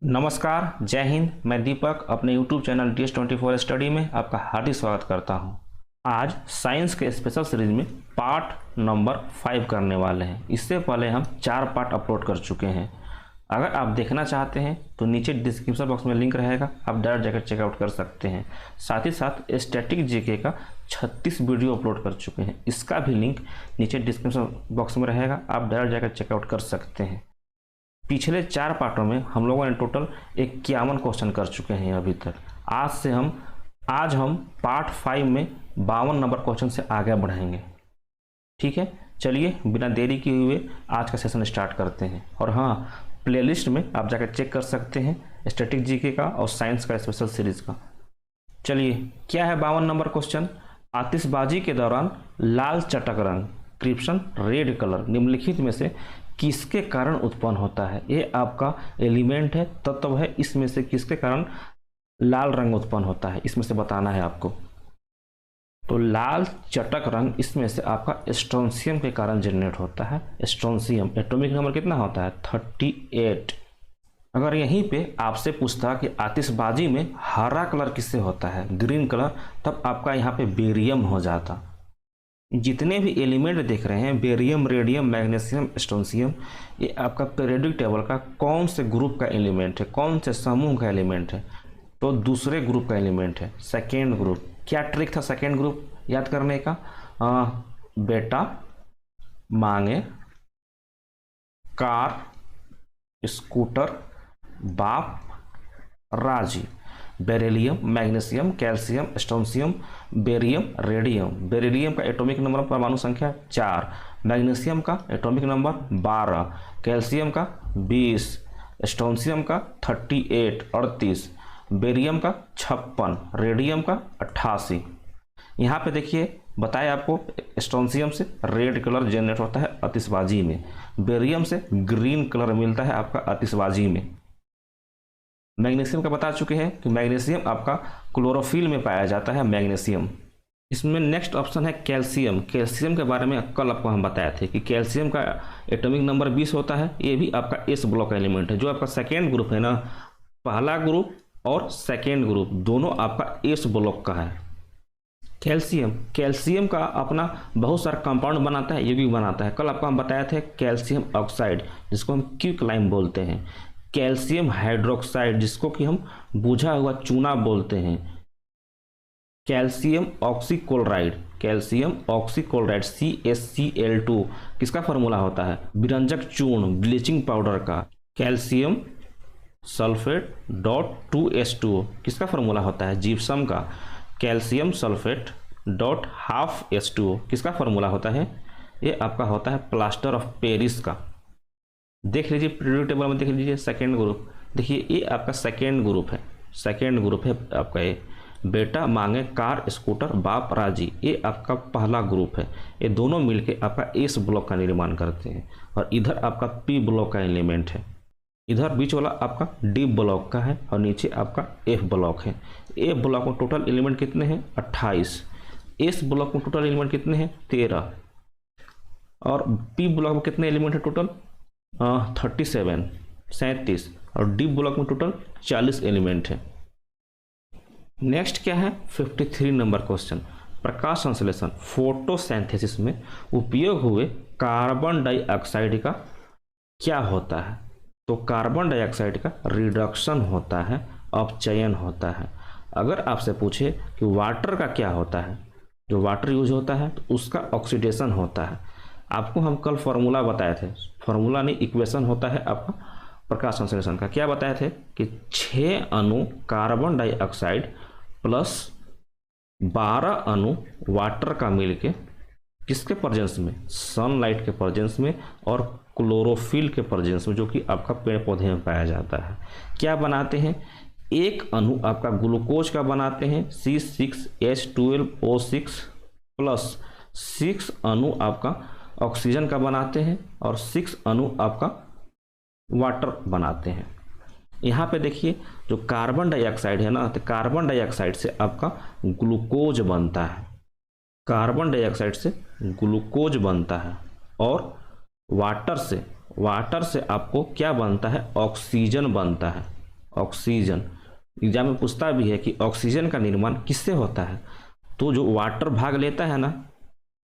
नमस्कार, जय हिंद। मैं दीपक अपने YouTube चैनल DS24 स्टडी में आपका हार्दिक स्वागत करता हूं। आज साइंस के स्पेशल सीरीज में पार्ट नंबर 5 करने वाले हैं। इससे पहले हम 4 पार्ट अपलोड कर चुके हैं। अगर आप देखना चाहते हैं तो नीचे डिस्क्रिप्शन बॉक्स में लिंक रहेगा, आप डायरेक्ट जाकर चेकआउट कर सकते हैं। साथ ही साथ स्टैटिक जीके का 36 वीडियो अपलोड कर चुके हैं, इसका भी लिंक नीचे डिस्क्रिप्शन बॉक्स में रहेगा, आप डायरेक्ट जाकर चेकआउट कर सकते हैं। पिछले 4 पार्टों में हम लोगों ने टोटल 51 क्वेश्चन कर चुके हैं अभी तक। आज हम पार्ट 5 में 52 नंबर क्वेश्चन से आगे बढ़ेंगे। ठीक है, चलिए बिना देरी किए हुए आज का सेशन स्टार्ट करते हैं। और हाँ, प्लेलिस्ट में आप जाकर चेक कर सकते हैं स्टैटिक जीके का और साइंस का स्पेशल सीरीज का। चलिए, क्या है 52 नंबर क्वेश्चन। आतिशबाजी के दौरान लाल चटक रंग क्रिप्सन रेड कलर निम्नलिखित में से किसके कारण उत्पन्न होता है। ये आपका एलिमेंट है, तत्व है, इसमें से किसके कारण लाल रंग उत्पन्न होता है, इसमें से बताना है आपको। तो लाल चटक रंग इसमें से आपका स्ट्रोंशियम के कारण जनरेट होता है। स्ट्रोंशियम एटॉमिक नंबर कितना होता है 38। अगर यहीं पे आपसे पूछता कि आतिशबाजी में हरा कलर किससे होता है, ग्रीन कलर, तब आपका यहाँ पे बेरियम हो जाता। जितने भी एलिमेंट देख रहे हैं, बेरियम, रेडियम, मैग्नीशियम, स्ट्रोंशियम, ये आपका पीरियोडिक टेबल का कौन से ग्रुप का एलिमेंट है, कौन से समूह का एलिमेंट है, तो दूसरे ग्रुप का एलिमेंट है, सेकेंड ग्रुप। क्या ट्रिक था सेकेंड ग्रुप याद करने का? बेटा मांगे कार, स्कूटर, बाप राजी। Beryllium, magnesium, calcium, strontium, barium, radium. Beryllium का एटॉमिक नंबर परमाणु संख्या 4, मैग्नीशियम का एटॉमिक नंबर 12, कैल्शियम का 20, स्ट्रोंशियम का 38, बेरियम का 56, रेडियम का 88। यहाँ पे देखिए बताया आपको, स्ट्रोंशियम से रेड कलर जनरेट होता है आतिशबाजी में, बेरियम से ग्रीन कलर मिलता है आपका आतिशबाजी में। मैग्नीशियम का बता चुके हैं कि मैग्नीशियम आपका क्लोरोफिल में पाया जाता है मैग्नीशियम। इसमें नेक्स्ट ऑप्शन है कैल्शियम। कैल्शियम के बारे में कल आपको हम बताए थे कि कैल्शियम का एटॉमिक नंबर 20 होता है। ये भी आपका एस ब्लॉक का एलिमेंट है। जो आपका सेकेंड ग्रुप है ना, पहला ग्रुप और सेकेंड ग्रुप दोनों आपका एस ब्लॉक का है। कैल्शियम का अपना बहुत सारा कंपाउंड बनाता है, ये भी बनाता है। कल आपको हम बताए थे कैल्शियम ऑक्साइड, जिसको हम क्विकलाइम बोलते हैं, कैल्शियम हाइड्रोक्साइड, जिसको कि हम बुझा हुआ चूना बोलते हैं, कैल्शियम ऑक्सीक्लोराइड, CaCl2, किसका फॉर्मूला होता है विरंजक चूर्ण, ब्लीचिंग पाउडर का। कैल्शियम सल्फेट डॉट 2H2O, किसका फॉर्मूला होता है जिप्सम का। Calcium sulphate dot half H2O, किसका फॉर्मूला होता है, ये आपका होता है प्लास्टर ऑफ पेरिस का। देख लीजिए पीरियोडिक टेबल में, देख लीजिए सेकेंड ग्रुप, देखिए ये आपका सेकेंड ग्रुप है, आपका ये बेटा मांगे कार, स्कूटर, बाप राजी, ये आपका पहला ग्रुप है। ये दोनों मिलके आपका एस ब्लॉक का निर्माण करते हैं। और इधर आपका पी ब्लॉक का एलिमेंट है, इधर बीच वाला आपका डी ब्लॉक का है और नीचे आपका एफ ब्लॉक है। एफ ब्लॉक में टोटल एलिमेंट कितने हैं 28, एस ब्लॉक में टोटल एलिमेंट कितने हैं 13, और पी ब्लॉक में कितने एलिमेंट है टोटल 37 और डी ब्लॉक में टोटल 40 एलिमेंट है। नेक्स्ट क्या है 53 नंबर क्वेश्चन। प्रकाश संश्लेषण फोटोसिंथेसिस में उपयोग हुए कार्बन डाइऑक्साइड का क्या होता है? तो कार्बन डाइऑक्साइड का रिडक्शन होता है, अपचयन होता है। अगर आपसे पूछे कि वाटर का क्या होता है, जो वाटर यूज होता है तो उसका ऑक्सीडेशन होता है। आपको हम कल फॉर्मूला बताए थे, फॉर्मूला नहीं इक्वेशन होता है आपका प्रकाश संश्लेषण का। क्या बताए थे कि 6 अणु कार्बन डाइऑक्साइड प्लस 12 अणु वाटर का मिलके किसके प्रेजेंस में, सनलाइट के प्रेजेंस में और क्लोरोफिल के प्रेजेंस में, जो कि आपका पेड़ पौधे में पाया जाता है, क्या बनाते हैं, एक अणु आपका ग्लूकोज का बनाते हैं C6H12O6 प्लस 6 अणु आपका ऑक्सीजन का बनाते हैं और 6 अणु आपका वाटर बनाते हैं। यहाँ पे देखिए जो कार्बन डाइऑक्साइड है ना, तो कार्बन डाइऑक्साइड से आपका ग्लूकोज बनता है, कार्बन डाइऑक्साइड से ग्लूकोज बनता है, और वाटर से आपको क्या बनता है, ऑक्सीजन बनता है। ऑक्सीजन। एग्जाम में पूछता भी है कि ऑक्सीजन का निर्माण किससे होता है, तो जो वाटर भाग लेता है ना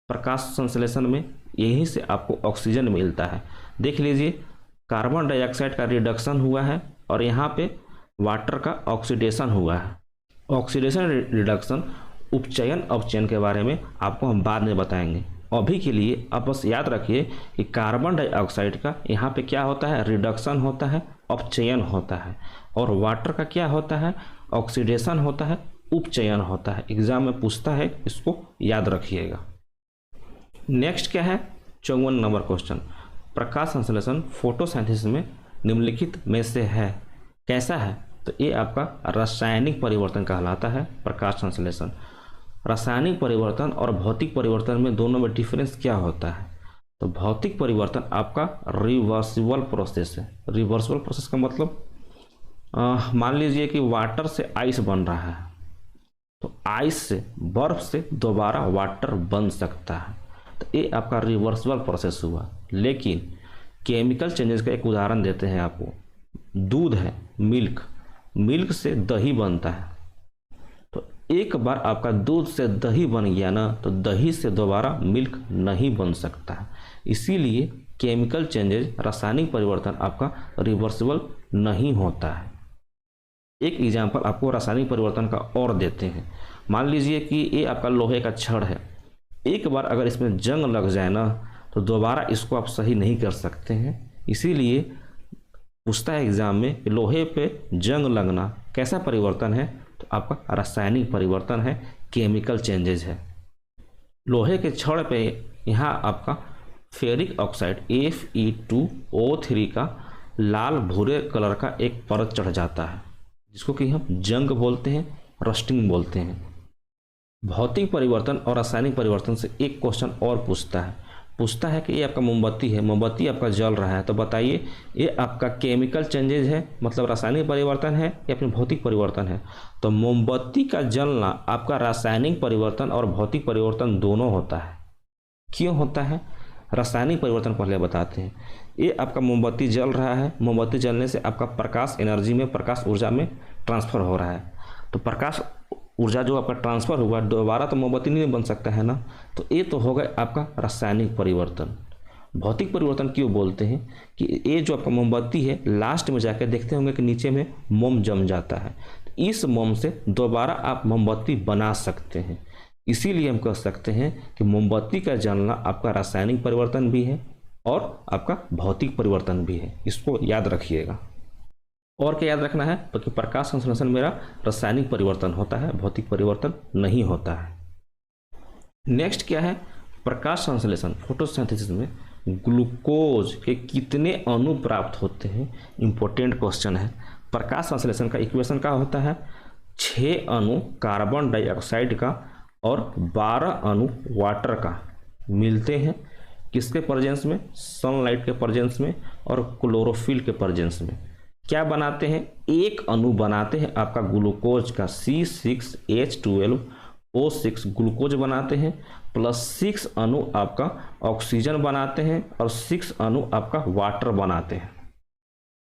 प्रकाश संश्लेषण में, यहीं से आपको ऑक्सीजन मिलता है। देख लीजिए, कार्बन डाइऑक्साइड का रिडक्शन हुआ है और यहाँ पे वाटर का ऑक्सीडेशन हुआ है। ऑक्सीडेशन रिडक्शन, उपचयन अपचयन के बारे में आपको हम बाद में बताएंगे। अभी के लिए आप बस याद रखिए कि कार्बन डाइऑक्साइड का यहाँ पे क्या होता है, रिडक्शन होता है, अपचयन होता है, और वाटर का क्या होता है, ऑक्सीडेशन होता है, उपचयन होता है। एग्जाम में पूछता है, इसको याद रखिएगा। नेक्स्ट क्या है, 54 नंबर क्वेश्चन, प्रकाश संश्लेषण फोटोसिंथेसिस में निम्नलिखित में से है कैसा है, तो ये आपका रासायनिक परिवर्तन कहलाता है प्रकाश संश्लेषण। रासायनिक परिवर्तन और भौतिक परिवर्तन में दोनों में डिफरेंस क्या होता है, तो भौतिक परिवर्तन आपका रिवर्सिबल प्रोसेस है। रिवर्सिबल प्रोसेस का मतलब मान लीजिए कि वाटर से आइस बन रहा है, तो आइस से, बर्फ से दोबारा वाटर बन सकता है, तो ये आपका रिवर्सिबल प्रोसेस हुआ। लेकिन केमिकल चेंजेस का एक उदाहरण देते हैं आपको, दूध है, मिल्क से दही बनता है, तो एक बार आपका दूध से दही बन गया ना, तो दही से दोबारा मिल्क नहीं बन सकता है। इसीलिए केमिकल चेंजेस, रासायनिक परिवर्तन आपका रिवर्सिबल नहीं होता है। एक एग्जाम्पल आपको रासायनिक परिवर्तन का और देते हैं। मान लीजिए कि ये आपका लोहे का छड़ है, एक बार अगर इसमें जंग लग जाए ना, तो दोबारा इसको आप सही नहीं कर सकते हैं। इसीलिए पूछता है एग्जाम में, लोहे पे जंग लगना कैसा परिवर्तन है, तो आपका रासायनिक परिवर्तन है, केमिकल चेंजेज है। लोहे के छड़ पे यहाँ आपका फेरिक ऑक्साइड Fe2O3 का लाल भूरे कलर का एक परत चढ़ जाता है, जिसको कि हम जंग बोलते हैं, रस्टिंग बोलते हैं। भौतिक परिवर्तन और रासायनिक परिवर्तन से एक क्वेश्चन और पूछता है कि ये आपका मोमबत्ती है, मोमबत्ती आपका जल रहा है, तो बताइए ये आपका केमिकल चेंजेज है, मतलब रासायनिक परिवर्तन है, या फिर भौतिक परिवर्तन है। तो मोमबत्ती का जलना आपका रासायनिक परिवर्तन और भौतिक परिवर्तन दोनों होता है। क्यों होता है, रासायनिक परिवर्तन पहले बताते हैं। ये आपका मोमबत्ती जल रहा है, मोमबत्ती जलने से आपका प्रकाश एनर्जी में, प्रकाश ऊर्जा में ट्रांसफर हो रहा है, तो प्रकाश ऊर्जा जो आपका ट्रांसफर हुआ, दोबारा तो मोमबत्ती नहीं बन सकता है ना, तो ये तो होगा आपका रासायनिक परिवर्तन। भौतिक परिवर्तन क्यों बोलते हैं कि ये जो आपका मोमबत्ती है, लास्ट में जाकर देखते होंगे कि नीचे में मोम जम जाता है, इस मोम से दोबारा आप मोमबत्ती बना सकते हैं। इसीलिए हम कह सकते हैं कि मोमबत्ती का जलना आपका रासायनिक परिवर्तन भी है और आपका भौतिक परिवर्तन भी है। इसको याद रखिएगा। और क्या याद रखना है, तो कि प्रकाश संश्लेषण मेरा रासायनिक परिवर्तन होता है, भौतिक परिवर्तन नहीं होता है। नेक्स्ट क्या है, प्रकाश संश्लेषण फोटोसिंथेसिस में ग्लूकोज के कितने अणु प्राप्त होते हैं, इंपॉर्टेंट क्वेश्चन है। प्रकाश संश्लेषण का इक्वेशन क्या होता है, 6 अणु कार्बन डाइऑक्साइड का और 12 अणु वाटर का मिलते हैं, किसके प्रेजेंस में, सनलाइट के प्रेजेंस में और क्लोरोफिल के प्रेजेंस में। क्या बनाते हैं, एक अणु बनाते हैं आपका ग्लूकोज का, C6H12O6 ग्लूकोज बनाते हैं, प्लस 6 अणु आपका ऑक्सीजन बनाते हैं और 6 अणु आपका वाटर बनाते हैं।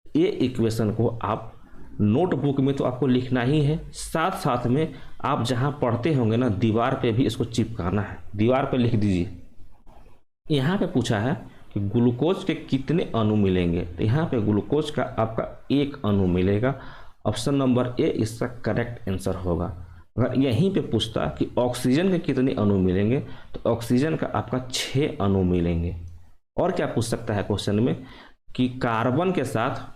ये इक्वेशन को आप नोटबुक में तो आपको लिखना ही है, साथ साथ में आप जहाँ पढ़ते होंगे ना, दीवार पे भी इसको चिपकाना है, दीवार पे लिख दीजिए। यहाँ पे पूछा है कि ग्लूकोज के कितने अणु मिलेंगे, तो यहाँ पे ग्लूकोज का आपका 1 अणु मिलेगा। ऑप्शन नंबर ए इसका करेक्ट आंसर होगा। अगर यहीं पे पूछता कि ऑक्सीजन के कितने अणु मिलेंगे, तो ऑक्सीजन का आपका 6 अणु मिलेंगे। और क्या पूछ सकता है क्वेश्चन में कि कार्बन के साथ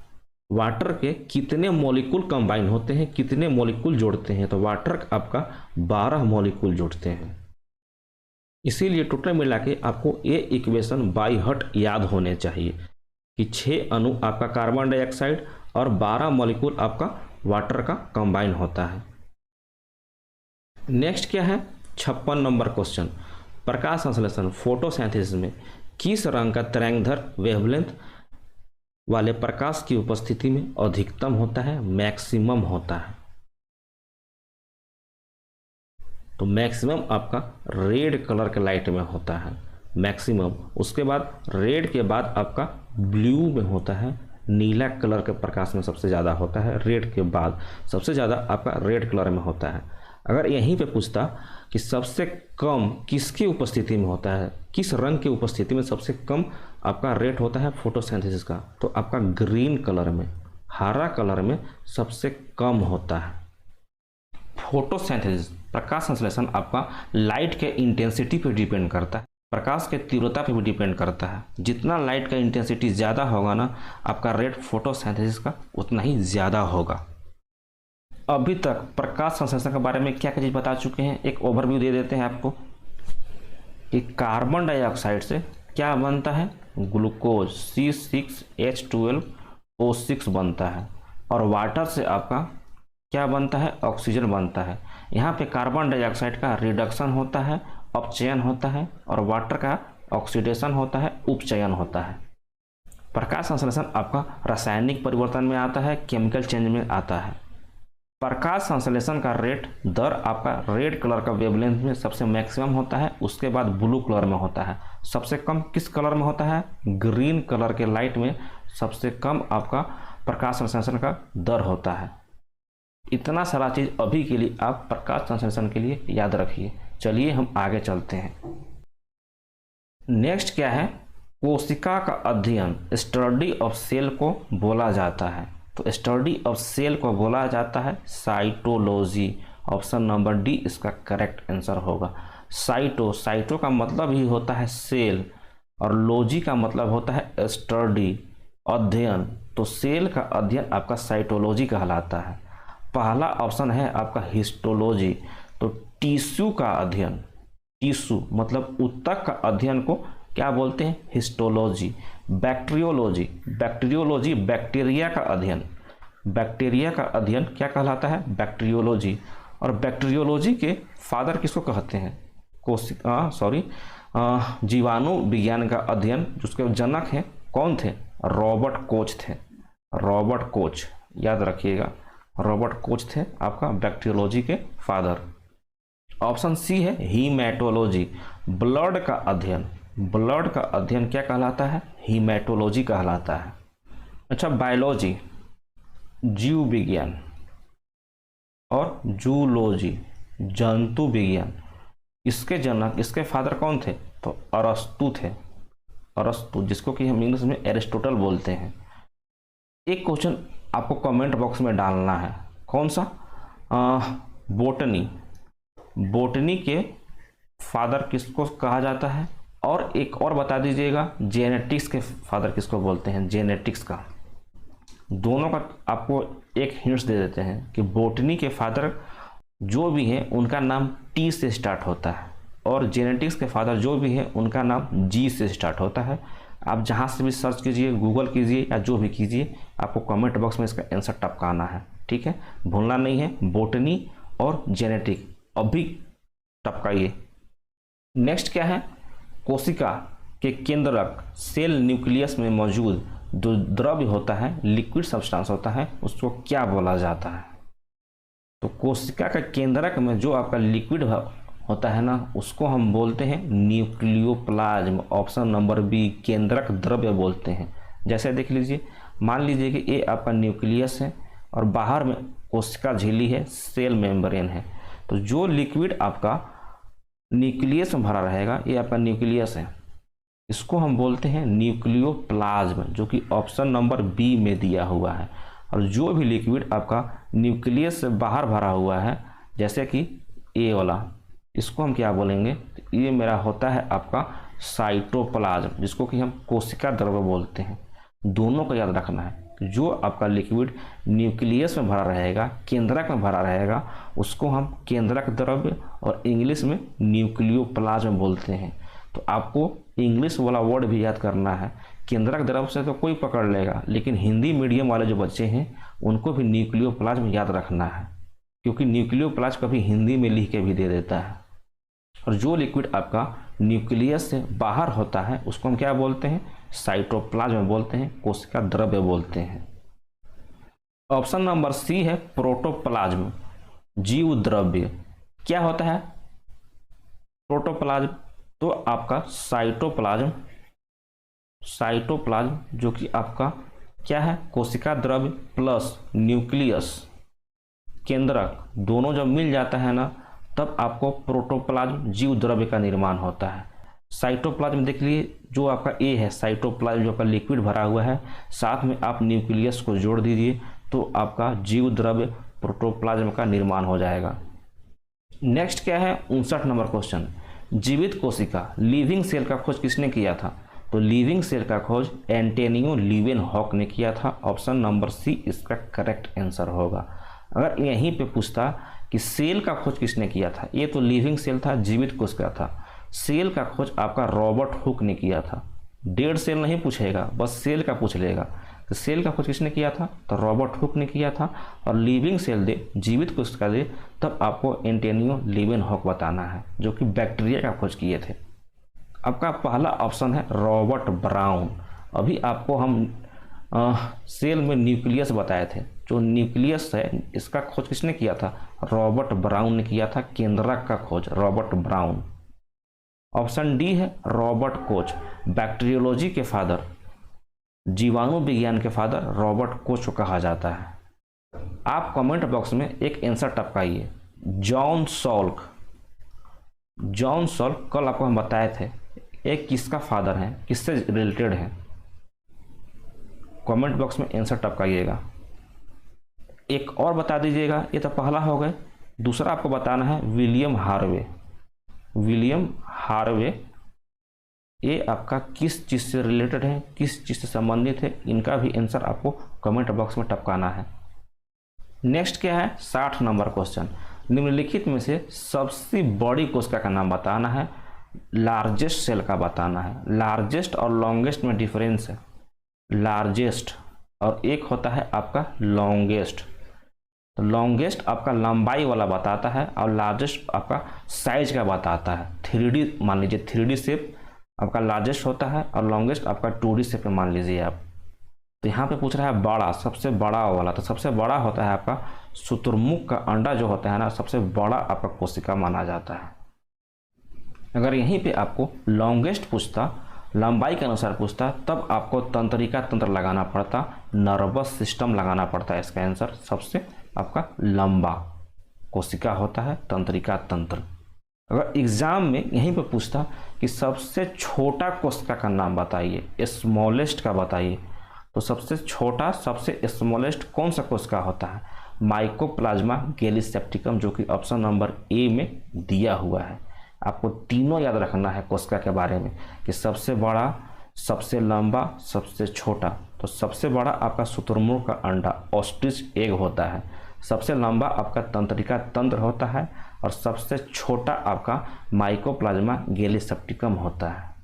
वाटर के कितने मॉलिक्यूल कंबाइन होते हैं, कितने मॉलिक्यूल जोड़ते हैं, तो वाटर आपका 12 मॉलिक्यूल जोड़ते हैं। इसीलिए टोटल मिला के आपको ये इक्वेशन बाय हार्ट याद होने चाहिए कि 6 अणु आपका कार्बन डाइऑक्साइड और 12 मॉलिक्यूल आपका वाटर का कंबाइन होता है। नेक्स्ट क्या है, 56 नंबर क्वेश्चन, प्रकाश संश्लेषण फोटोसिंथेसिस में किस रंग का तरंगधर वेवलेंथ वाले प्रकाश की उपस्थिति में अधिकतम होता है, मैक्सिमम होता है। तो मैक्सिमम आपका रेड कलर के लाइट में होता है, मैक्सिमम। उसके बाद रेड के बाद आपका ब्लू में होता है, नीला कलर के प्रकाश में सबसे ज़्यादा होता है, रेड के बाद सबसे ज़्यादा आपका रेड कलर में होता है। अगर यहीं पे पूछता कि सबसे कम किसकी उपस्थिति में होता है, किस रंग की उपस्थिति में सबसे कम आपका रेट होता है फोटोसिंथेसिस का, तो आपका ग्रीन कलर में, हरा कलर में सबसे कम होता है। फोटोसिंथेसिस प्रकाश संश्लेषण आपका लाइट के इंटेंसिटी पर डिपेंड करता है, प्रकाश के तीव्रता पर भी डिपेंड करता है। जितना लाइट का इंटेंसिटी ज़्यादा होगा ना, आपका रेट फोटोसिंथेसिस का उतना ही ज़्यादा होगा। अभी तक प्रकाश संश्लेषण के बारे में क्या क्या चीज़ बता चुके हैं, एक ओवरव्यू दे देते हैं आपको कि कार्बन डाइऑक्साइड से क्या बनता है, ग्लूकोज C6H12O6 बनता है, और वाटर से आपका क्या बनता है, ऑक्सीजन बनता है। यहाँ पे कार्बन डाइऑक्साइड का रिडक्शन होता है, अपचयन होता है, और वाटर का ऑक्सीडेशन होता है, उपचयन होता है। प्रकाश संश्लेषण आपका रासायनिक परिवर्तन में आता है, केमिकल चेंज में आता है। प्रकाश संश्लेषण का रेट दर आपका रेड कलर का वेवलेंथ में सबसे मैक्सिमम होता है, उसके बाद ब्लू कलर में होता है। सबसे कम किस कलर में होता है, ग्रीन कलर के लाइट में सबसे कम आपका प्रकाश संश्लेषण का दर होता है। इतना सारा चीज़ अभी के लिए आप प्रकाश संश्लेषण के लिए याद रखिए। चलिए हम आगे चलते हैं। नेक्स्ट क्या है, कोशिका का अध्ययन, स्टडी ऑफ सेल को बोला जाता है। तो स्टडी ऑफ सेल को बोला जाता है साइटोलॉजी। ऑप्शन नंबर डी इसका करेक्ट आंसर होगा। साइटो का मतलब ही होता है सेल, और लॉजी का मतलब होता है स्टडी, अध्ययन। तो सेल का अध्ययन आपका साइटोलॉजी कहलाता है। पहला ऑप्शन है आपका हिस्टोलॉजी, तो टिश्यू का अध्ययन, टिश्यू मतलब ऊतक का अध्ययन को क्या बोलते हैं, हिस्टोलॉजी। बैक्टीरियोलॉजी, बैक्टीरियोलॉजी बैक्टीरिया का अध्ययन, बैक्टीरिया का अध्ययन क्या कहलाता है, बैक्टीरियोलॉजी। और बैक्टीरियोलॉजी के फादर किसको कहते हैं, जीवाणु विज्ञान का अध्ययन जिसके जनक हैं कौन थे, रॉबर्ट कोच थे। रॉबर्ट कोच याद रखिएगा, रॉबर्ट कोच थे आपका बैक्टीरियोलॉजी के फादर। ऑप्शन सी है हीमेटोलॉजी, ब्लड का अध्ययन। ब्लड का अध्ययन क्या कहलाता है, हीमेटोलॉजी कहलाता है। अच्छा, बायोलॉजी जीव विज्ञान, और जूलॉजी जंतु विज्ञान, इसके जनक, इसके फादर कौन थे, तो अरस्तु थे। अरस्तु, जिसको कि हम इंग्लिश में एरिस्टोटल बोलते हैं। एक क्वेश्चन आपको कमेंट बॉक्स में डालना है, कौन सा, बोटनी, बोटनी के फादर किसको कहा जाता है। और एक और बता दीजिएगा, जेनेटिक्स के फादर किसको बोलते हैं, जेनेटिक्स का। दोनों का आपको एक हिंट्स दे देते हैं कि बोटनी के फादर जो भी हैं उनका नाम टी से स्टार्ट होता है, और जेनेटिक्स के फादर जो भी हैं उनका नाम जी से स्टार्ट होता है। आप जहाँ से भी सर्च कीजिए, गूगल कीजिए या जो भी कीजिए, आपको कमेंट बॉक्स में इसका आंसर टपकाना है, ठीक है, भूलना नहीं है। बोटनी और जेनेटिक अभी टपकाइए। नेक्स्ट क्या है, कोशिका के केंद्रक सेल न्यूक्लियस में मौजूद जो द्रव्य होता है, लिक्विड सब्सटेंस होता है, उसको क्या बोला जाता है। तो कोशिका का केंद्रक में जो आपका लिक्विड होता है ना, उसको हम बोलते हैं न्यूक्लियोप्लाज्म। ऑप्शन नंबर बी, केंद्रक द्रव्य बोलते हैं। जैसे देख लीजिए, मान लीजिए कि ये आपका न्यूक्लियस है और बाहर में कोशिका झिल्ली है, सेल मेम्ब्रेन है। तो जो लिक्विड आपका न्यूक्लियस में भरा रहेगा, ये आपका न्यूक्लियस है, इसको हम बोलते हैं न्यूक्लियोप्लाज्म, जो कि ऑप्शन नंबर बी में दिया हुआ है। और जो भी लिक्विड आपका न्यूक्लियस से बाहर भरा हुआ है, जैसे कि ए वाला, इसको हम क्या बोलेंगे, तो ये मेरा होता है आपका साइटोप्लाज्म, जिसको कि हम कोशिका द्रव्य बोलते हैं। दोनों को याद रखना है, जो आपका लिक्विड न्यूक्लियस में भरा रहेगा, केंद्रक में भरा रहेगा, उसको हम केंद्रक द्रव्य और इंग्लिश में न्यूक्लियोप्लाज्म बोलते हैं। तो आपको इंग्लिश वाला वर्ड भी याद करना है। केंद्रक द्रव्य से तो कोई पकड़ लेगा, लेकिन हिंदी मीडियम वाले जो बच्चे हैं उनको भी न्यूक्लियोप्लाज्म याद रखना है, क्योंकि न्यूक्लियोप्लाज्म कभी हिंदी में लिख के भी दे देता है। और जो लिक्विड आपका न्यूक्लियस से बाहर होता है उसको हम क्या बोलते हैं, साइटोप्लाज्म बोलते हैं, कोशिका द्रव्य बोलते हैं। ऑप्शन नंबर सी है प्रोटोप्लाज्म, जीव द्रव्य। क्या होता है प्रोटोप्लाज्म, तो आपका साइटोप्लाज्म, साइटोप्लाज्म जो कि आपका क्या है, कोशिका द्रव्य प्लस न्यूक्लियस केंद्रक दोनों जब मिल जाता है ना, तब आपको प्रोटोप्लाज्म जीव द्रव्य का निर्माण होता है। साइटोप्लाज्म देख लीजिए, जो आपका ए है साइटोप्लाज्म, जो आपका लिक्विड भरा हुआ है, साथ में आप न्यूक्लियस को जोड़ दीजिए तो आपका जीव द्रव्य प्रोटोप्लाज्म का निर्माण हो जाएगा। नेक्स्ट क्या है, 59 नंबर क्वेश्चन, जीवित कोशिका लिविंग सेल का खोज किसने किया था? तो लिविंग सेल का खोज एंटोनियो लीवेनहॉक ने किया था। ऑप्शन नंबर सी इसका करेक्ट आंसर होगा। अगर यहीं पे पूछता कि सेल का खोज किसने किया था, ये तो लिविंग सेल था, जीवित कोशिका था, सेल का खोज आपका रॉबर्ट हुक ने किया था। डेड सेल नहीं पूछेगा, बस सेल का पूछ लेगा। तो सेल का खोज किसने किया था? तो रॉबर्ट हुक ने किया था। और लिविंग सेल दे, जीवित कोशिका दे, तब आपको एंटोनियो लीवेनहॉक बताना है, जो कि बैक्टीरिया का खोज किए थे। आपका पहला ऑप्शन है रॉबर्ट ब्राउन। अभी आपको हम सेल में न्यूक्लियस बताए थे, जो न्यूक्लियस है इसका खोज किसने किया था? रॉबर्ट ब्राउन ने किया था। केंद्रक का खोज रॉबर्ट ब्राउन। ऑप्शन डी है रॉबर्ट कोच, बैक्टीरियोलॉजी के फादर, जीवाणु विज्ञान के फादर रॉबर्ट कोच को कहा जाता है। आप कमेंट बॉक्स में एक आंसर टपकाइए। जॉन सॉल्क, जॉन सॉल्क कल आपको हम बताए थे, एक किसका फादर है, किससे रिलेटेड है? कमेंट बॉक्स में आंसर टपकाइएगा। एक और बता दीजिएगा, ये तो पहला हो गए। दूसरा आपको बताना है विलियम हार्वे। विलियम हार्वे ये आपका किस चीज़ से रिलेटेड है, किस चीज़ से संबंधित है, इनका भी आंसर आपको कमेंट बॉक्स में टपकाना है। नेक्स्ट क्या है, 60 नंबर क्वेश्चन, निम्नलिखित में से सबसे बड़ी कोशिका का नाम बताना है, लार्जेस्ट सेल का बताना है। लार्जेस्ट और लॉन्गेस्ट में डिफरेंस है। लार्जेस्ट और एक होता है आपका लॉन्गेस्ट। तो लॉन्गेस्ट आपका लंबाई वाला बताता है और लार्जेस्ट आपका साइज का बताता है। 3D मान लीजिए, 3D शेप आपका लार्जेस्ट होता है और लॉन्गेस्ट आपका 2D शेप में मान लीजिए आप। तो यहाँ पे पूछ रहा है बड़ा, सबसे बड़ा वाला, तो सबसे बड़ा होता है आपका शुतुरमुर्ग का अंडा जो होता है ना, सबसे बड़ा आपका कोशिका माना जाता है। अगर यहीं पे आपको लॉन्गेस्ट पूछता, लंबाई के अनुसार पूछता, तब आपको तंत्रिका तंत्र लगाना पड़ता, नर्वस सिस्टम लगाना पड़ता है। इसका आंसर सबसे आपका लंबा कोशिका होता है तंत्रिका तंत्र। अगर एग्जाम में यहीं पे पूछता कि सबसे छोटा कोशिका का नाम बताइए, स्मॉलेस्ट का बताइए, तो सबसे छोटा, सबसे स्मॉलेस्ट कौन सा कोशिका होता है? माइकोप्लाज्मा गैलीसेप्टिकम, जो कि ऑप्शन नंबर ए में दिया हुआ है। आपको तीनों याद रखना है कोशिका के बारे में कि सबसे बड़ा, सबसे लंबा, सबसे छोटा। तो सबसे बड़ा आपका शुतुरमुर्ग का अंडा, ऑस्ट्रिच एग होता है। सबसे लंबा आपका तंत्रिका तंत्र होता है और सबसे छोटा आपका माइकोप्लाज्मा गैलीसेप्टिकम होता है।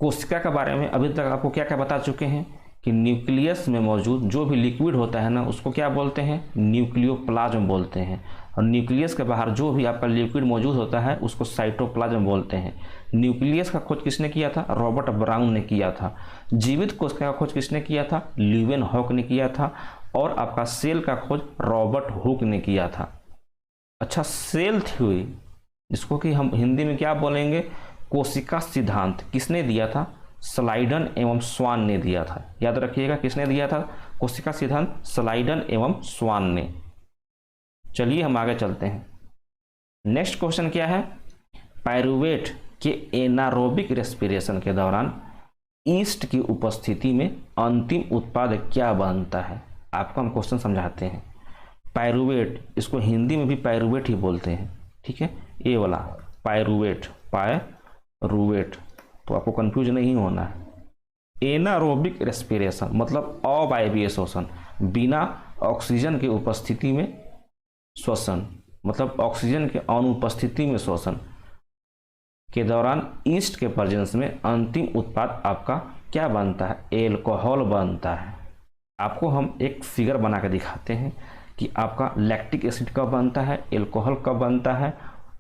कोशिका के बारे में अभी तक आपको क्या क्या बता चुके हैं कि न्यूक्लियस में मौजूद जो भी लिक्विड होता है ना, उसको क्या बोलते हैं? न्यूक्लियोप्लाज्म बोलते हैं। और न्यूक्लियस के बाहर जो भी आपका लिक्विड मौजूद होता है उसको साइटोप्लाज्म बोलते हैं। न्यूक्लियस का खोज किसने किया था? रॉबर्ट ब्राउन ने किया था। जीवित कोशिका का खोज किसने किया था? लीवेनहॉक ने किया था। और आपका सेल का खोज रॉबर्ट हुक ने किया था। अच्छा, सेल थ्योरी, जिसको कि हम हिंदी में क्या बोलेंगे, कोशिका सिद्धांत, किसने दिया था? स्लाइडन एवं स्वान ने दिया था। याद रखिएगा, किसने दिया था कोशिका सिद्धांत? स्लाइडन एवं स्वान ने। चलिए हम आगे चलते हैं। नेक्स्ट क्वेश्चन क्या है, पायरुवेट के एनारोबिक रेस्पिरेशन के दौरान ईस्ट की उपस्थिति में अंतिम उत्पाद क्या बनता है? आपको हम क्वेश्चन समझाते हैं। पायरुवेट, इसको हिंदी में भी पायरुवेट ही बोलते हैं, ठीक है, ये वाला पायरुवेट, पायरुवेट, तो आपको कंफ्यूज नहीं होना है। एनारोबिक रेस्पिरेशन मतलब अवायवीय श्वसन, बिना ऑक्सीजन की उपस्थिति में श्वसन, मतलब ऑक्सीजन के अनुपस्थिति में श्वसन के दौरान ईस्ट के प्रेजेंस में अंतिम उत्पाद आपका क्या बनता है? एल्कोहल बनता है। आपको हम एक फिगर बना के दिखाते हैं कि आपका लैक्टिक एसिड कब बनता है, एल्कोहल कब बनता है,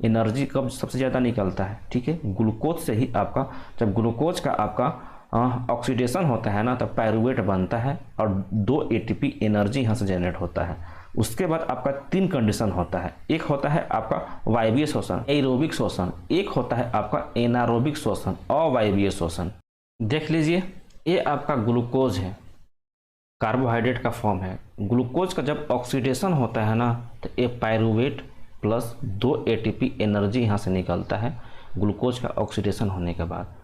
एनर्जी कब सबसे ज़्यादा निकलता है। ठीक है, ग्लूकोज से ही आपका, जब ग्लूकोज का आपका ऑक्सीडेशन होता है ना, तब पायरुवेट बनता है और 2 ATP एनर्जी यहाँ से जनरेट होता है। उसके बाद आपका 3 कंडीशन होता है। एक होता है आपका वायवीय श्वसन, एरोबिक श्वसन, एक होता है आपका एनारोबिक श्वसन, अवायवीय श्वसन। देख लीजिए, ये आपका ग्लूकोज है, कार्बोहाइड्रेट का फॉर्म है। ग्लूकोज का जब ऑक्सीडेशन होता है ना तो ये पायरुवेट प्लस 2 ATP एनर्जी यहाँ से निकलता है ग्लूकोज का ऑक्सीडेशन होने के बाद।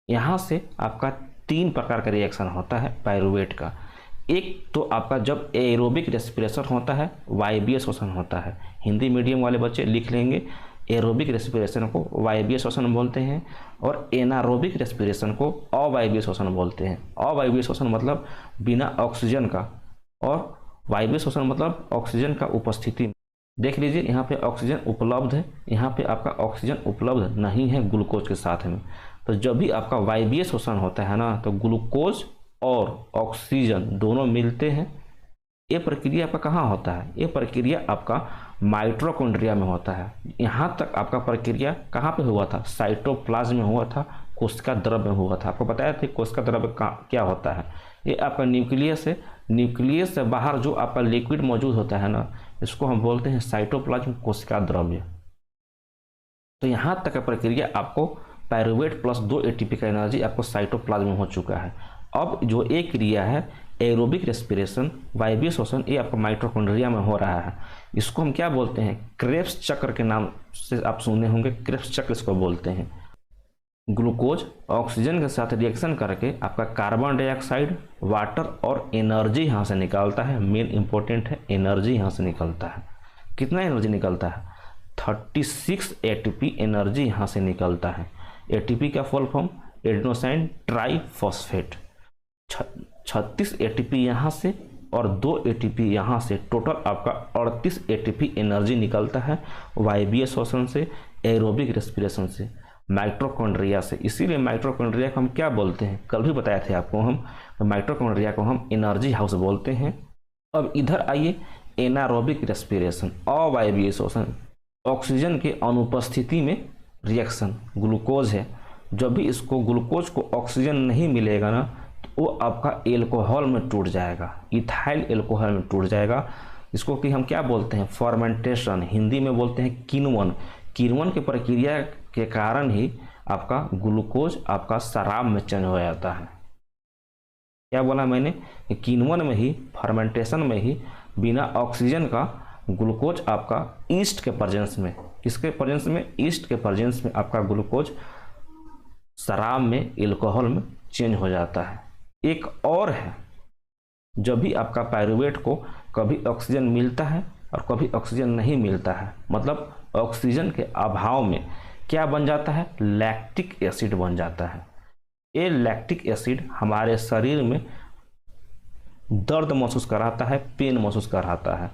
यहाँ से आपका 3 प्रकार का रिएक्शन होता है पायरुवेट का। एक तो आपका जब एरोबिक रेस्पिरेशन होता है, वायवीय श्वसन होता है। हिंदी मीडियम वाले बच्चे लिख लेंगे, एरोबिक रेस्पिरेशन को वायवीय श्वसन बोलते हैं और एनारोबिक रेस्पिरेशन को अवायवीय श्वसन बोलते हैं। अवायवीय श्वसन मतलब बिना ऑक्सीजन का, और वायवीय श्वसन मतलब ऑक्सीजन का उपस्थिति। देख लीजिए यहाँ पे ऑक्सीजन उपलब्ध है, यहाँ पे आपका ऑक्सीजन उपलब्ध नहीं है ग्लूकोज के साथ में। तो जब भी आपका वायवीय श्वसन होता है ना तो ग्लूकोज और ऑक्सीजन दोनों मिलते हैं। ये प्रक्रिया आपका कहाँ होता है? ये प्रक्रिया आपका माइटोकॉन्ड्रिया में होता है। यहाँ तक आपका प्रक्रिया कहाँ पे हुआ था? साइटोप्लाज्म में हुआ था, कोशिका द्रव्य में हुआ था। आपको बताया था कोशिका द्रव्य क्या होता है। ये आपका न्यूक्लियस है, न्यूक्लियस से बाहर जो आपका लिक्विड मौजूद होता है ना, इसको हम बोलते हैं साइटोप्लाज्म कोशिका द्रव्य। तो यहाँ तक का प्रक्रिया आपको पायरुवेट प्लस 2 ATP का एनर्जी आपको साइटोप्लाज्म में हो चुका है। अब जो एक क्रिया है एरोबिक रेस्पिरेशन, वायवीय श्वसन, ये आपको माइटोकॉन्ड्रिया में हो रहा है। इसको हम क्या बोलते हैं? क्रेब्स चक्र के नाम से आप सुने होंगे, क्रेब्स चक्र इसको बोलते हैं। ग्लूकोज ऑक्सीजन के साथ रिएक्शन करके आपका कार्बन डाइऑक्साइड, वाटर और एनर्जी यहाँ से निकालता है। मेन इंपॉर्टेंट है, एनर्जी यहाँ से निकलता है। कितना एनर्जी निकलता है? 36 ATP एनर्जी यहाँ से निकलता है। ATP का full form adenosine triphosphate. 36 ATP यहाँ से और 2 ATP यहाँ से, टोटल आपका 38 ATP एनर्जी निकलता है वायवीय श्वसन से, एरोबिक रेस्पिरेशन से, माइटोकॉन्ड्रिया से। इसीलिए माइटोकॉन्ड्रिया को हम क्या बोलते हैं? कल भी बताया थे आपको हम, माइटोकॉन्ड्रिया को हम एनर्जी हाउस बोलते हैं। अब इधर आइए, एनारोबिक रेस्पिरेशन, अवायवीय श्वसन, ऑक्सीजन के अनुपस्थिति में रिएक्शन। ग्लूकोज है, जब भी इसको ग्लूकोज को ऑक्सीजन नहीं मिलेगा ना तो वो आपका एल्कोहल में टूट जाएगा, इथाइल एल्कोहल में टूट जाएगा। इसको कि हम क्या बोलते हैं? फर्मेंटेशन, हिंदी में बोलते हैं किण्वन। किण्वन की प्रक्रिया के कारण ही आपका ग्लूकोज आपका शराब में चेंज हो जाता है। क्या बोला मैंने? किण्वन में ही, फर्मेंटेशन में ही बिना ऑक्सीजन का ग्लूकोज आपका ईस्ट के प्रेजेंस में, किसके प्रेजेंस में? ईस्ट के प्रेजेंस में आपका ग्लूकोज शराब में, एल्कोहल में चेंज हो जाता है। एक और है, जब भी आपका पायरुवेट को कभी ऑक्सीजन मिलता है और कभी ऑक्सीजन नहीं मिलता है, मतलब ऑक्सीजन के अभाव में क्या बन जाता है? लैक्टिक एसिड बन जाता है। ये लैक्टिक एसिड हमारे शरीर में दर्द महसूस कराता है, पेन महसूस कराता है।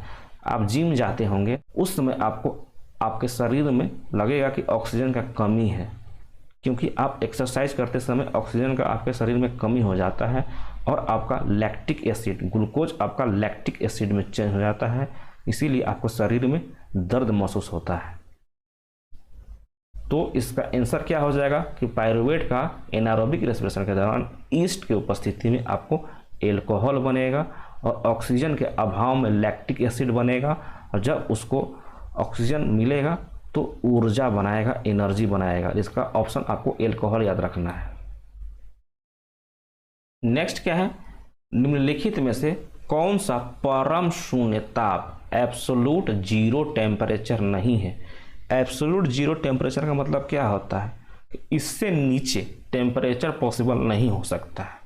आप जिम जाते होंगे, उस समय आपको आपके शरीर में लगेगा कि ऑक्सीजन का कमी है, क्योंकि आप एक्सरसाइज करते समय ऑक्सीजन का आपके शरीर में कमी हो जाता है और आपका लैक्टिक एसिड, ग्लूकोज आपका लैक्टिक एसिड में चेंज हो जाता है। इसीलिए आपको शरीर में दर्द महसूस होता है। तो इसका आंसर क्या हो जाएगा कि पायरुवेट का एनारोबिक रेस्पिरेशन के दौरान ईस्ट की उपस्थिति में आपको एल्कोहल बनेगा और ऑक्सीजन के अभाव में लैक्टिक एसिड बनेगा, और जब उसको ऑक्सीजन मिलेगा तो ऊर्जा बनाएगा, एनर्जी बनाएगा। इसका ऑप्शन आपको एल्कोहल याद रखना है। नेक्स्ट क्या है? निम्नलिखित में से कौन सा परम शून्य ताप, एब्सोल्यूट जीरो टेम्परेचर नहीं है? एब्सोल्यूट जीरो टेम्परेचर का मतलब क्या होता है? इससे नीचे टेम्परेचर पॉसिबल नहीं हो सकता है।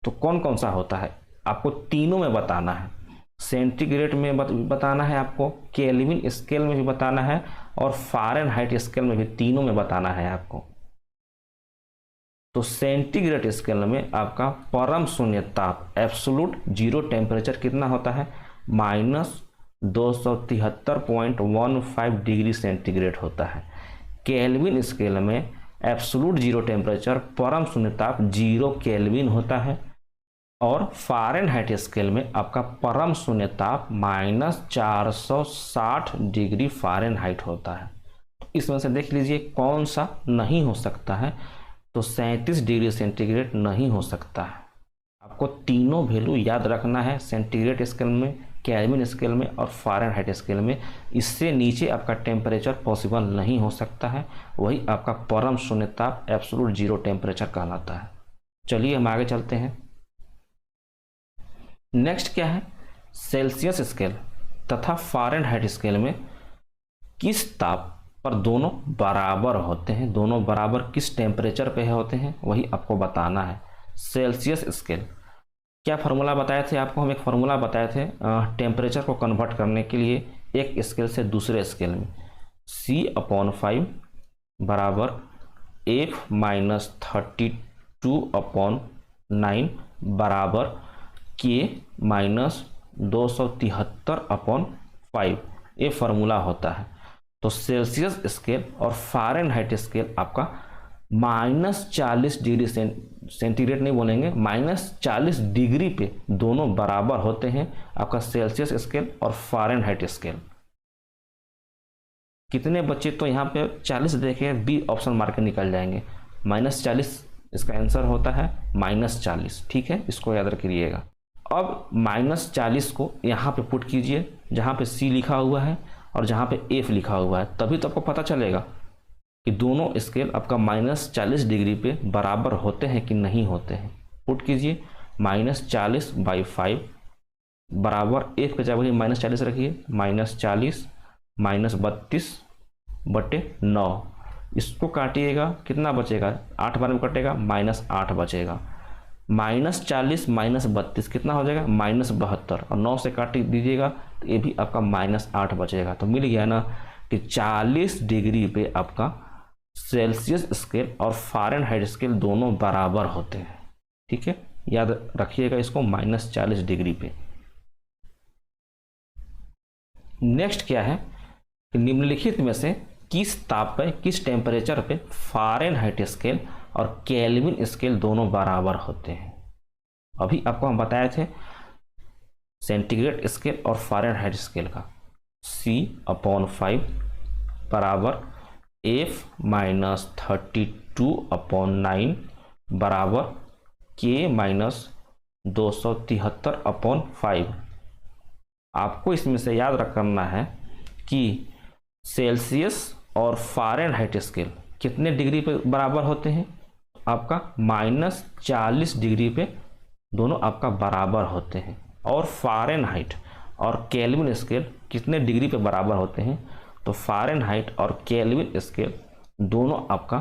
तो कौन कौन सा होता है? आपको तीनों में बताना है। सेंटीग्रेड में बताना है आपको, केल्विन स्केल में भी बताना है और फ़ारेनहाइट स्केल में भी, तीनों में बताना है आपको। तो सेंटीग्रेड स्केल में आपका परम शून्य ताप, एब्सोल्यूट जीरो टेम्परेचर कितना होता है? -273.15 डिग्री सेंटीग्रेड होता है। केल्विन स्केल में एब्सोल्यूट जीरो टेम्परेचर, परम शून्य ताप 0 केल्विन होता है, और फ़ारेनहाइट स्केल में आपका परम शून्य ताप -460 डिग्री फ़ारेनहाइट होता है। तो इसमें से देख लीजिए कौन सा नहीं हो सकता है। तो 37 डिग्री सेंटीग्रेड नहीं हो सकता है। आपको तीनों वैल्यू याद रखना है, सेंटीग्रेड स्केल में, केल्विन स्केल में और फ़ारेनहाइट स्केल में। इससे नीचे आपका टेम्परेचर पॉसिबल नहीं हो सकता है, वही आपका परम शून्य ताप, एब्सोल्यूट जीरो टेम्परेचर कहलाता है। चलिए हम आगे चलते हैं। नेक्स्ट क्या है, सेल्सियस स्केल तथा फ़ारेनहाइट स्केल में किस ताप पर दोनों बराबर होते हैं, दोनों बराबर किस टेम्परेचर पे होते हैं, वही आपको बताना है। सेल्सियस स्केल क्या फार्मूला बताए थे आपको, हम एक फार्मूला बताए थे टेम्परेचर को कन्वर्ट करने के लिए एक स्केल से दूसरे स्केल में, C/5 बराबर F-32/9 बराबर K-273/5, ये फार्मूला होता है। तो सेल्सियस स्केल और फ़ारेनहाइट स्केल आपका -40 डिग्री सेंटीग्रेड नहीं बोलेंगे, -40 डिग्री पे दोनों बराबर होते हैं, आपका सेल्सियस स्केल और फ़ारेनहाइट स्केल। कितने बच्चे तो यहाँ पे 40 देखे, बी ऑप्शन मार के निकल जाएंगे, -40 इसका आंसर होता है, -40। ठीक है, इसको याद रखिएगा। अब -40 को यहाँ पे पुट कीजिए जहाँ पे C लिखा हुआ है और जहाँ पे F लिखा हुआ है, तभी तो आपको पता चलेगा कि दोनों स्केल आपका -40 डिग्री पे बराबर होते हैं कि नहीं होते हैं। पुट कीजिए, -40/5 बराबर F के जगह -40 रखिए, -40 -32/9, इसको काटिएगा कितना बचेगा, 8 बार में कटेगा, -8 बचेगा। -40 -32 कितना हो जाएगा, -72, और 9 से काट दीजिएगा तो ये भी आपका -8 बचेगा। तो मिल गया ना कि 40 डिग्री पे आपका सेल्सियस स्केल और फ़ारेनहाइट स्केल दोनों बराबर होते हैं। ठीक है, याद रखिएगा इसको, -40 डिग्री पे। नेक्स्ट क्या है कि निम्नलिखित में से किस ताप पे, किस टेम्परेचर पे फ़ारेनहाइट स्केल और केल्विन स्केल दोनों बराबर होते हैं। अभी आपको हम बताए थे सेंटीग्रेड स्केल और फ़ारेनहाइट स्केल का, C/5 बराबर F-32/9 बराबर K-273/5। आपको इसमें से याद रखना है कि सेल्सियस और फ़ारेनहाइट स्केल कितने डिग्री पे बराबर होते हैं, आपका -40 डिग्री पे दोनों आपका बराबर होते हैं। और फ़ारेनहाइट और केल्विन स्केल कितने डिग्री पे बराबर होते हैं, तो फ़ारेनहाइट और केल्विन स्केल दोनों आपका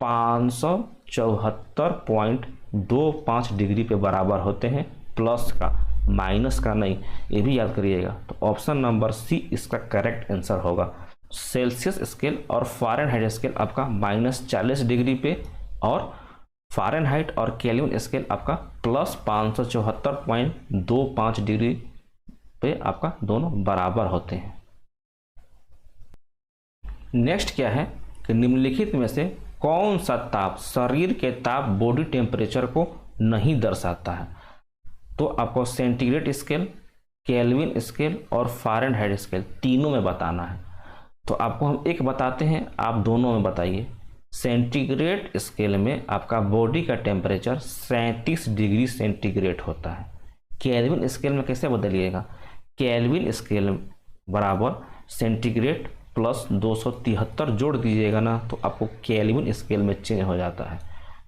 574.25 डिग्री पे बराबर होते हैं, प्लस का, माइनस का नहीं, ये भी याद करिएगा। तो ऑप्शन नंबर C इसका करेक्ट आंसर होगा। सेल्सियस स्केल और फ़ारेनहाइट स्केल आपका -40 डिग्री पे और फ़ारेनहाइट और केल्विन स्केल आपका +574.25 डिग्री पे आपका दोनों बराबर होते हैं। नेक्स्ट क्या है कि निम्नलिखित में से कौन सा ताप शरीर के ताप बॉडी टेम्परेचर को नहीं दर्शाता है। तो आपको सेंटीग्रेड स्केल, केल्विन स्केल और फ़ारेनहाइट स्केल तीनों में बताना है। तो आपको हम एक बताते हैं, आप दोनों में बताइए। सेंटीग्रेड स्केल में आपका बॉडी का टेम्परेचर 37 डिग्री सेंटीग्रेड होता है। केल्विन स्केल में कैसे बदलिएगा, केल्विन स्केल बराबर सेंटीग्रेड प्लस 273 जोड़ दीजिएगा ना, तो आपको केल्विन स्केल में चेंज हो जाता है।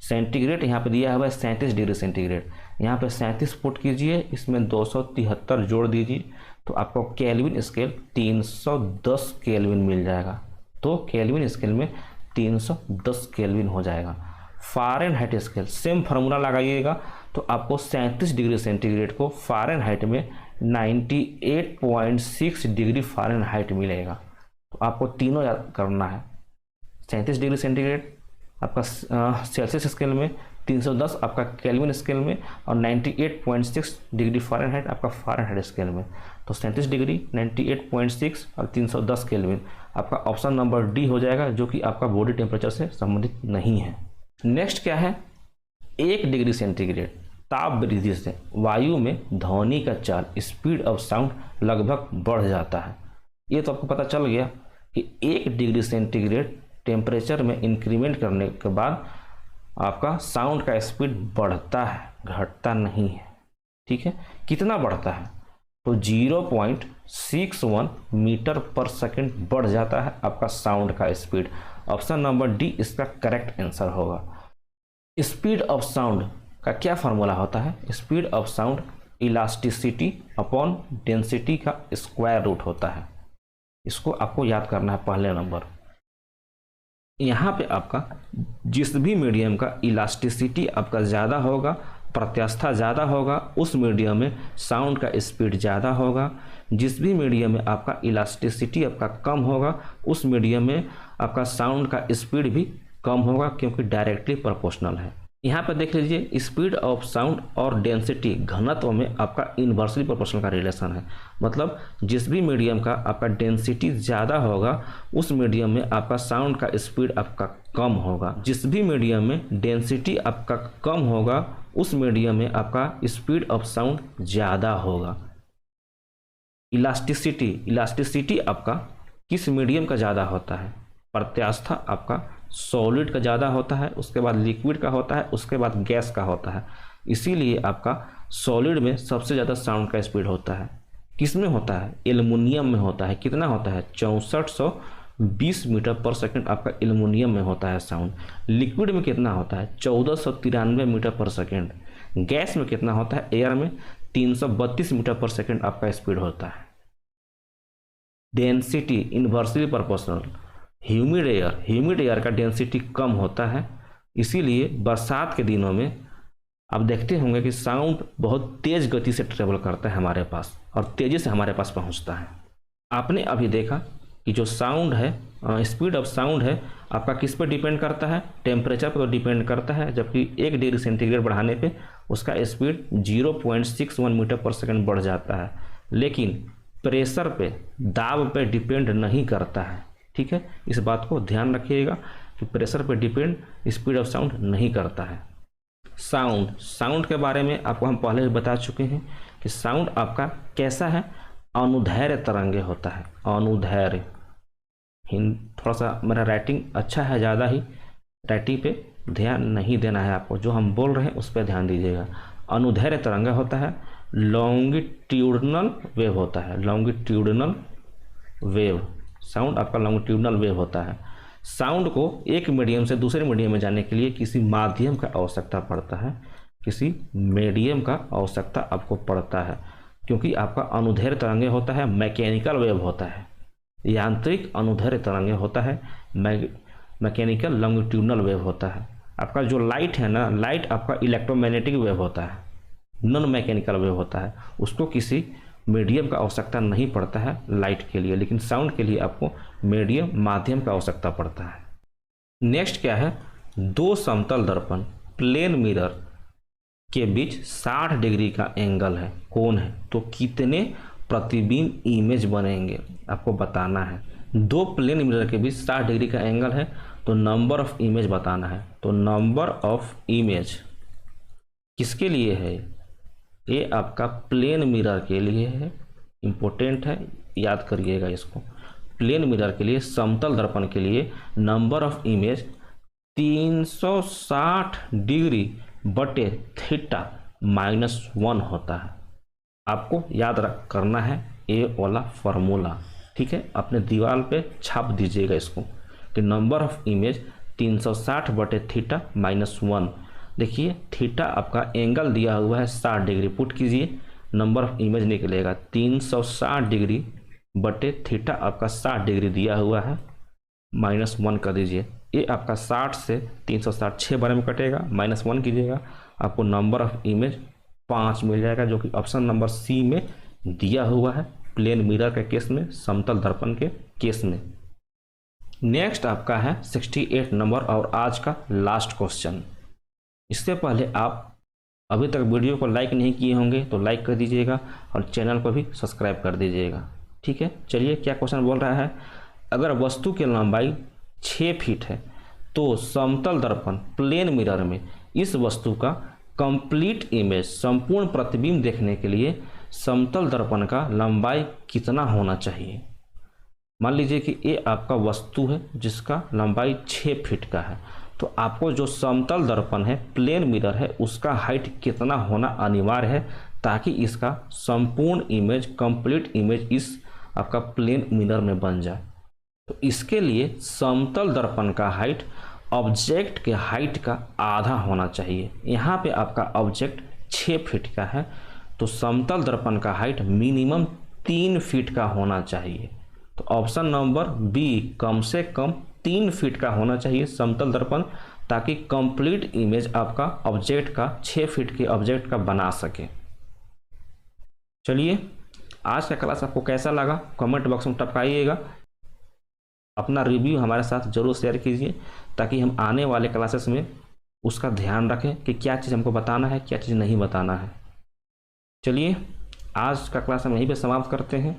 सेंटीग्रेड यहाँ पे दिया हुआ है 37 डिग्री सेंटीग्रेड, यहाँ पे 37 पुट कीजिए, इसमें 273 जोड़ दीजिए, तो आपको केल्विन स्केल 310 केल्विन मिल जाएगा। तो केल्विन स्केल में 310 केल्विन हो जाएगा। फ़ारेनहाइट स्केल सेम फार्मूला लगाइएगा, तो आपको 37 डिग्री सेंटीग्रेड को फ़ारेनहाइट में 98.6 डिग्री फ़ारेनहाइट मिलेगा। तो आपको तीनों याद करना है, 37 डिग्री सेंटीग्रेड आपका सेल्सियस स्केल में, 310 आपका केल्विन स्केल में, और 98.6 डिग्री फ़ारेनहाइट आपका फ़ारेनहाइट स्केल में। तो 37 डिग्री, 98.6 और 310 केल्विन आपका ऑप्शन नंबर डी हो जाएगा, जो कि आपका बॉडी टेम्परेचर से संबंधित नहीं है। नेक्स्ट क्या है, 1 डिग्री सेंटीग्रेड ताप वृद्धि से वायु में ध्वनि का चाल, स्पीड ऑफ साउंड लगभग बढ़ जाता है। ये तो आपको पता चल गया कि 1 डिग्री सेंटीग्रेड टेम्परेचर में इंक्रीमेंट करने के बाद आपका साउंड का स्पीड बढ़ता है, घटता नहीं है। ठीक है, कितना बढ़ता है, तो 0.61 मीटर पर सेकंड बढ़ जाता है आपका साउंड का स्पीड। ऑप्शन नंबर डी इसका करेक्ट आंसर होगा। स्पीड ऑफ साउंड का क्या फार्मूला होता है, speed of sound elasticity upon density का स्क्वायर रूट होता है। इसको आपको याद करना है पहले नंबर। यहाँ पे आपका जिस भी मीडियम का इलास्टिसिटी आपका ज़्यादा होगा, प्रत्यास्थता ज़्यादा होगा, उस मीडियम में साउंड का स्पीड ज़्यादा होगा। जिस भी मीडियम में आपका इलास्टिसिटी आपका कम होगा, उस मीडियम में आपका साउंड का स्पीड भी कम होगा, क्योंकि डायरेक्टली प्रोपोर्शनल है। यहाँ पर देख लीजिए, स्पीड ऑफ साउंड और डेंसिटी घनत्व में आपका इन्वर्सली प्रोपोर्शनल का रिलेशन है। मतलब जिस भी मीडियम का आपका डेंसिटी ज़्यादा होगा, उस मीडियम में आपका साउंड का स्पीड आपका कम होगा। जिस भी मीडियम में डेंसिटी आपका कम होगा, उस मीडियम में आपका स्पीड ऑफ साउंड ज़्यादा होगा। इलास्टिसिटी आपका किस मीडियम का ज़्यादा होता है? प्रत्यास्थता आपका सॉलिड का ज़्यादा होता है, उसके बाद लिक्विड का होता है, उसके बाद गैस का होता है। इसीलिए आपका सॉलिड में सबसे ज़्यादा साउंड का स्पीड होता है। किस में होता है? एल्युमिनियम में होता है। कितना होता है? 6420 मीटर पर सेकंड आपका एल्युमिनियम में होता है साउंड। लिक्विड में कितना होता है? 1493 मीटर पर सेकंड। गैस में कितना होता है? एयर में 332 मीटर पर सेकंड आपका स्पीड होता है। Density inversely proportional. Humid air का डेंसिटी कम होता है, इसीलिए बरसात के दिनों में आप देखते होंगे कि साउंड बहुत तेज़ गति से ट्रेवल करता है हमारे पास, और तेज़ी से हमारे पास पहुंचता है। आपने अभी देखा कि जो साउंड है, स्पीड ऑफ साउंड है, आपका किस पर डिपेंड करता है? टेम्परेचर पर डिपेंड करता है। जबकि 1 डिग्री सेंटीग्रेड बढ़ाने पे उसका स्पीड 0.61 मीटर पर सेकंड बढ़ जाता है। लेकिन प्रेशर पे, दाब पे डिपेंड नहीं करता है। ठीक है, इस बात को ध्यान रखिएगा कि प्रेशर पे डिपेंड स्पीड ऑफ साउंड नहीं करता है। साउंड के बारे में आपको हम पहले ही बता चुके हैं कि साउंड आपका कैसा है? अनुदैर्घ्य तरंगे होता है। अनुदैर्घ्य, थोड़ा सा मेरा राइटिंग अच्छा है, ज़्यादा ही राइटिंग पे ध्यान नहीं देना है आपको, जो हम बोल रहे हैं उस पर ध्यान दीजिएगा। अनुदैर्घ्य तरंगा होता है। लॉन्गिट्यूडनल वेव होता है। लॉन्गिट्यूडनल वेव, साउंड आपका लॉन्गिट्यूडनल वेव होता है। साउंड को एक मीडियम से दूसरे मीडियम में जाने के लिए किसी माध्यम का आवश्यकता पड़ता है, किसी मीडियम का आवश्यकता आपको पड़ता है, क्योंकि आपका अनुदैर्घ्य तरंगे होता है, मैकेनिकल वेव होता है। यांत्रिक अनुदैर्घ्य तरंगे होता है, मैकेनिकल लॉन्गिट्यूडनल वेव होता है। आपका जो लाइट है ना, लाइट आपका इलेक्ट्रोमैग्नेटिक वेव होता है, नॉन मैकेनिकल वेव होता है। उसको किसी मीडियम का आवश्यकता नहीं पड़ता है लाइट के लिए, लेकिन साउंड के लिए आपको मीडियम, माध्यम का आवश्यकता पड़ता है। नेक्स्ट क्या है? 2 समतल दर्पण प्लेन मिरर के बीच 60 डिग्री का एंगल है, कोण है, तो कितने प्रतिबिंब इमेज बनेंगे आपको बताना है। 2 प्लेन मिरर के बीच 60 डिग्री का एंगल है, तो नंबर ऑफ इमेज बताना है। तो नंबर ऑफ इमेज किसके लिए है? ये आपका प्लेन मिरर के लिए है, इम्पोर्टेंट है, याद करिएगा इसको। प्लेन मिरर के लिए, समतल दर्पण के लिए नंबर ऑफ इमेज 360 डिग्री बटे थीटा -1 होता है। आपको याद करना है ये वाला फॉर्मूला। ठीक है, अपने दीवार पे छाप दीजिएगा इसको कि नंबर ऑफ इमेज 360 बटे थीटा -1। देखिए, थीटा आपका एंगल दिया हुआ है 60 डिग्री, पुट कीजिए, नंबर ऑफ इमेज निकलेगा 360 डिग्री बटे थीटा आपका 60 डिग्री दिया हुआ है, -1 कर दीजिए। ये आपका 60 से 360 6 बार में कटेगा, -1 कीजिएगा, आपको नंबर ऑफ इमेज 5 मिल जाएगा, जो कि ऑप्शन नंबर सी में दिया हुआ है, प्लेन मिरर के केस में, समतल दर्पण के केस में। नेक्स्ट आपका है 68 नंबर और आज का लास्ट क्वेश्चन। इससे पहले आप अभी तक वीडियो को लाइक नहीं किए होंगे तो लाइक कर दीजिएगा और चैनल को भी सब्सक्राइब कर दीजिएगा। ठीक है, चलिए क्या क्वेश्चन बोल रहा है? अगर वस्तु की लंबाई 6 फीट है तो समतल दर्पण प्लेन मिरर में इस वस्तु का कंप्लीट इमेज, संपूर्ण प्रतिबिंब देखने के लिए समतल दर्पण का लंबाई कितना होना चाहिए? मान लीजिए कि ये आपका वस्तु है जिसका लंबाई 6 फीट का है, तो आपको जो समतल दर्पण है, प्लेन मिरर है, उसका हाइट कितना होना अनिवार्य है, ताकि इसका संपूर्ण इमेज, कंप्लीट इमेज इस आपका प्लेन मिरर में बन जाए। तो इसके लिए समतल दर्पण का हाइट ऑब्जेक्ट के हाइट का आधा होना चाहिए। यहाँ पे आपका ऑब्जेक्ट 6 फीट का है, तो समतल दर्पण का हाइट मिनिमम 3 फीट का होना चाहिए। तो ऑप्शन नंबर बी कम से कम 3 फीट का होना चाहिए समतल दर्पण, ताकि कंप्लीट इमेज आपका ऑब्जेक्ट का 6 फीट के ऑब्जेक्ट का बना सके। चलिए, आज का क्लास आपको कैसा लगा कमेंट बॉक्स में टपकाइएगा। अपना रिव्यू हमारे साथ जरूर शेयर कीजिए, ताकि हम आने वाले क्लासेस में उसका ध्यान रखें कि क्या चीज़ हमको बताना है, क्या चीज़ नहीं बताना है। चलिए, आज का क्लास हम यहीं पे समाप्त करते हैं।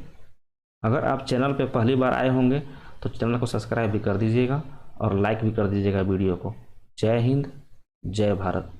अगर आप चैनल पे पहली बार आए होंगे तो चैनल को सब्सक्राइब भी कर दीजिएगा और लाइक भी कर दीजिएगा वीडियो को। जय हिंद, जय भारत।